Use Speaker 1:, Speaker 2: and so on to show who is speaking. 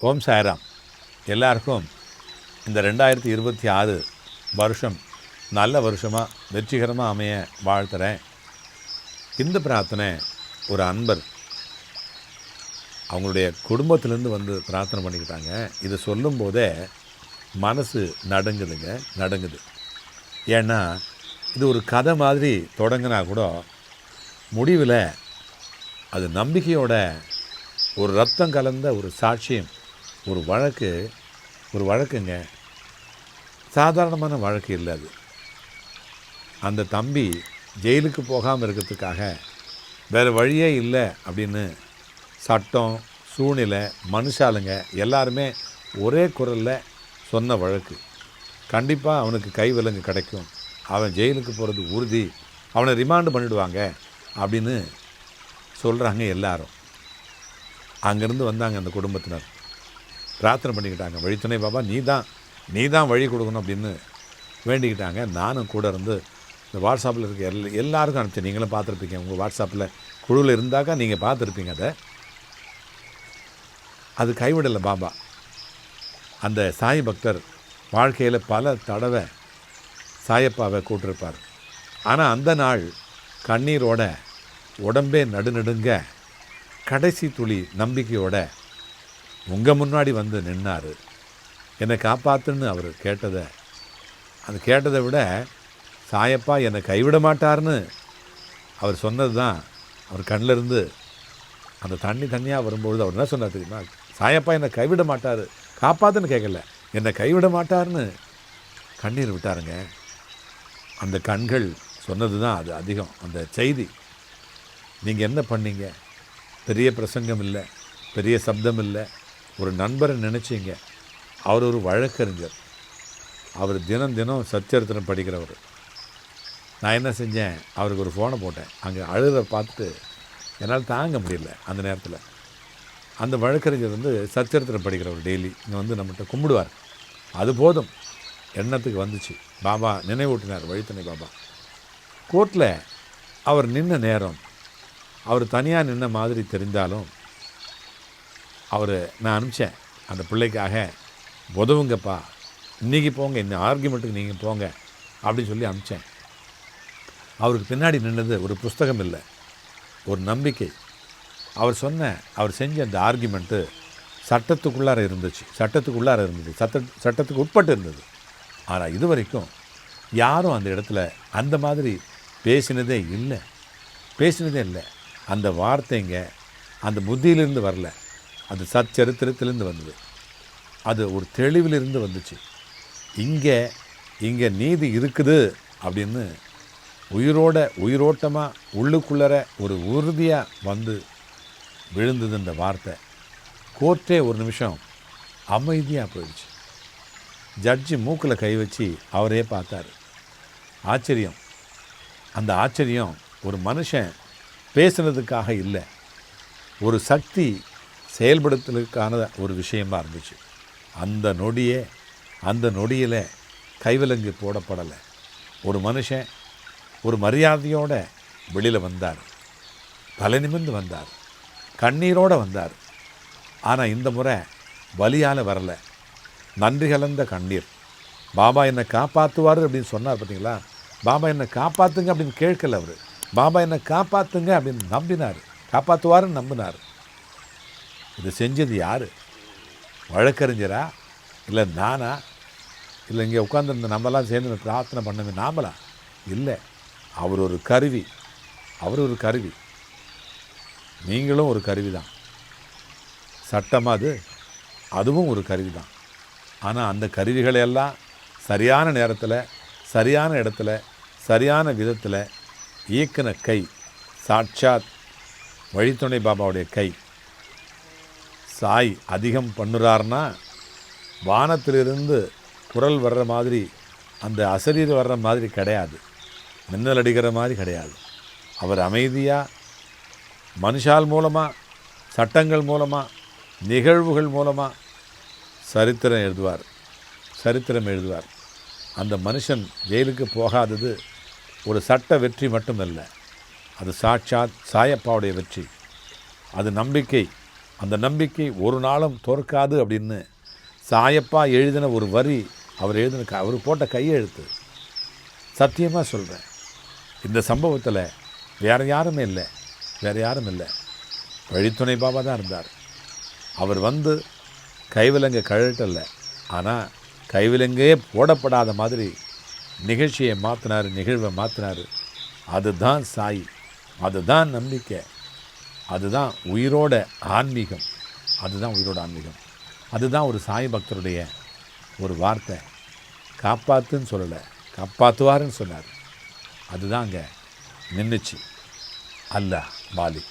Speaker 1: ஓம் சாய்ராம். எல்லாருக்கும் இந்த 2026 வருஷம் நல்ல வருஷமாக வெற்றிகரமாக அமைய வாழ்த்துறேன். இந்த பிரார்த்தனை ஒரு அன்பர் அவங்களுடைய குடும்பத்திலேருந்து வந்து பிரார்த்தனை பண்ணிக்கிட்டாங்க. இதை சொல்லும் போதே மனசு நடுங்குது. ஏன்னா இது ஒரு கதை மாதிரி தொடங்கினா கூட முடிவில் அது நம்பிக்கையோட ஒரு ரத்தம் கலந்த ஒரு சாட்சியம், ஒரு வழக்குங்க. சாதாரணமான வழக்கு இல்லை அது. அந்த தம்பி ஜெயிலுக்கு போகாமல் இருக்கிறதுக்காக வேறு வழியே இல்லை அப்படின்னு சட்டம், சூழ்நிலை, மனுஷாளுங்க எல்லாருமே ஒரே குரலில் சொன்ன வழக்கு. கண்டிப்பாக அவனுக்கு கைவிலங்கு கிடைக்கும், அவன் ஜெயிலுக்கு போகிறது உறுதி, அவனை ரிமாண்டு பண்ணிவிடுவாங்க அப்படின்னு சொல்கிறாங்க எல்லாரும். அங்கேருந்து வந்தாங்க அந்த குடும்பத்தினர், பிரார்த்தனை பண்ணிக்கிட்டாங்க. வழித்துணை பாபா நீ தான் வழி கொடுக்கணும் அப்படின்னு வேண்டிக்கிட்டாங்க. நானும் கூட இருந்து இந்த வாட்ஸ்அப்பில் இருக்க எல்லாருக்கும் அனுப்பிச்சேன். நீங்களும் பார்த்துருப்பீங்க, உங்கள் வாட்ஸ்அப்பில் குழுவில் இருந்தாக்கா நீங்கள் பார்த்துருப்பீங்க. அது கைவிடலை பாபா. அந்த சாய் பக்தர் வாழ்க்கையில் பல தடவை சாயப்பாவை கூட்டிருப்பார். ஆனால் அந்த நாள் கண்ணீரோட உடம்பே நடுநடுங்க கடைசி துளி நம்பிக்கையோட உங்கள் முன்னாடி வந்து நின்னார். என்னை காப்பாற்றுன்னு அவர் கேட்டதை விட சாயப்பா என்னை கைவிட மாட்டார்னு அவர் சொன்னது தான். அவர் கண்ணிலிருந்து அந்த தண்ணியாக வரும்பொழுது அவர் என்ன சொன்னார் தெரியுமா? சாயப்பா என்னை கைவிட மாட்டார், காப்பாற்றுன்னு கேட்கல, என்னை கைவிட மாட்டார்னு கண்ணீர் விட்டாருங்க. அந்த கண்கள் சொன்னது தான் அது அதிகம். அந்த செய்தி நீங்கள் என்ன பண்ணீங்க? பெரிய பிரசங்கம் இல்லை, பெரிய சப்தம் இல்லை, ஒரு நண்பரை நினச்சிங்க. அவர் ஒரு வழக்கறிஞர், அவர் தினம் சச்சரித்திரம் படிக்கிறவர். நான் என்ன செஞ்சேன், அவருக்கு ஒரு ஃபோனை போட்டேன். அங்கே அழுத பார்த்துட்டு என்னால் தாங்க முடியல. அந்த நேரத்தில் அந்த வழக்கறிஞர் வந்து சச்சரித்திரம் படிக்கிறவர், டெய்லி இங்கே வந்து நம்மகிட்ட கும்பிடுவார். அது போதும் எண்ணத்துக்கு வந்துச்சு. பாபா நினைவூட்டினார், வழித்துணை பாபா. கோர்ட்டில் அவர் நின்ன நேரம் அவர் தனியாக நின்ன மாதிரி தெரிந்தாலும் நான் அனுப்பிச்சேன் அந்த பிள்ளைக்காக, உதவுங்கப்பா, இன்றைக்கி போங்க, இந்த ஆர்கியூமெண்ட்டுக்கு நீங்கள் போங்க அப்படின்னு சொல்லி அனுப்பிச்சேன். அவருக்கு பின்னாடி நின்னது ஒரு புஸ்தகம் இல்லை, ஒரு நம்பிக்கை. அவர் செஞ்ச அந்த ஆர்கியூமெண்ட்டு சட்டத்துக்குள்ளார இருந்துச்சு, சட்டத்துக்கு உட்பட்டு இருந்தது. ஆனால் இது வரைக்கும் யாரும் அந்த இடத்துல அந்த மாதிரி பேசினதே இல்லை. அந்த வார்த்தைங்க அந்த புத்தியிலிருந்து வரல, அது சச்சரித்திரத்திலிருந்து வந்தது, அது ஒரு தெளிவிலிருந்து வந்துச்சு. இங்கே நீதி இருக்குது அப்படின்னு உயிரோட்டமாக உள்ளுக்குள்ளற ஒரு உறுதியாக வந்து விழுந்தது இந்த வார்த்தை. கோர்ட்டே ஒரு நிமிஷம் அமைதியாக போயிடுச்சு. ஜட்ஜி மூக்கில் கை வச்சு அவரே பார்த்தார். ஆச்சரியம். அந்த ஆச்சரியம் ஒரு மனுஷன் பேசுனதுக்காக இல்லை, ஒரு சக்தி செயல்படுத்துறதுக்கான ஒரு விஷயமாக இருந்துச்சு. அந்த நொடியில் கைவிலங்கு போடப்படலை. ஒரு மனுஷன் ஒரு மரியாதையோட வெளியில் வந்தார், தலை நிமிர்ந்து வந்தார், கண்ணீரோடு வந்தார். ஆனால் இந்த முறை வலியால் வரலை, நன்றி கலந்த கண்ணீர். பாபா என்னை காப்பாற்றுவார் அப்படின்னு சொன்னார் பார்த்தீங்களா? பாபா என்னை காப்பாற்றுங்க அப்படின்னு கேட்கல அவர், பாபா என்னை காப்பாற்றுங்க அப்படின்னு நம்பினார், காப்பாற்றுவாருன்னு நம்பினார். இது செஞ்சது யார்? வழக்கறிஞரா, இல்லை நானா, இல்லை இங்கே உட்காந்துருந்த நம்மலாம் சேர்ந்து பிரார்த்தனை பண்ணது நாமளா? இல்லை, அவர் ஒரு கருவி. நீங்களும் ஒரு கருவி தான். சட்டமாக அதுவும் ஒரு கருவி தான். ஆனால் அந்த கருவிகளையெல்லாம் சரியான நேரத்தில், சரியான இடத்துல, சரியான விதத்தில் இயக்கின கை சாட்சாத் வழித்துணை பாபாவுடைய கை. சாய் அதிகம் பண்ணுறாருன்னா வானத்திலிருந்து குரல் வர்ற மாதிரி, அந்த அசரீர் வர்ற மாதிரி கிடையாது, மின்னல் அடிக்கிற மாதிரி கிடையாது. அவர் அமைதியாக மனுஷால் மூலமாக, சட்டங்கள் மூலமாக, நிகழ்வுகள் மூலமாக சரித்திரம் எழுதுவார். அந்த மனுஷன் ஜெயிலுக்கு போகாதது ஒரு சட்ட வெற்றி மட்டுமல்ல, அது சாட்சாத் சாயப்பாவுடைய வெற்றி. அது நம்பிக்கை, அந்த நம்பிக்கை ஒரு நாளும் தோற்காது அப்படின்னு சாயப்பா எழுதின ஒரு வரி, அவர் போட்ட கையெழுத்து. சத்தியமாக சொல்கிறேன், இந்த சம்பவத்தில் வேறு யாரும் இல்லை, வழித்துணை பாபா தான் இருந்தார். அவர் வந்து கைவிலங்கை கழட்டலை, ஆனால் கைவிலங்கே போடப்படாத மாதிரி நிகழ்ச்சியை மாற்றினார், நிகழ்வை மாற்றினார். அதுதான் சாய், அதுதான் நம்பிக்கை, அதுதான் உயிரோட ஆன்மீகம், அதுதான் ஒரு சாய் பக்தருடைய ஒரு வார்த்தை. காப்பாற்றுன்னு சொல்லலை, காப்பாற்றுவாருன்னு சொன்னார். அதுதான் அங்கே நின்றுச்சு. அல்லாஹ் பாலி.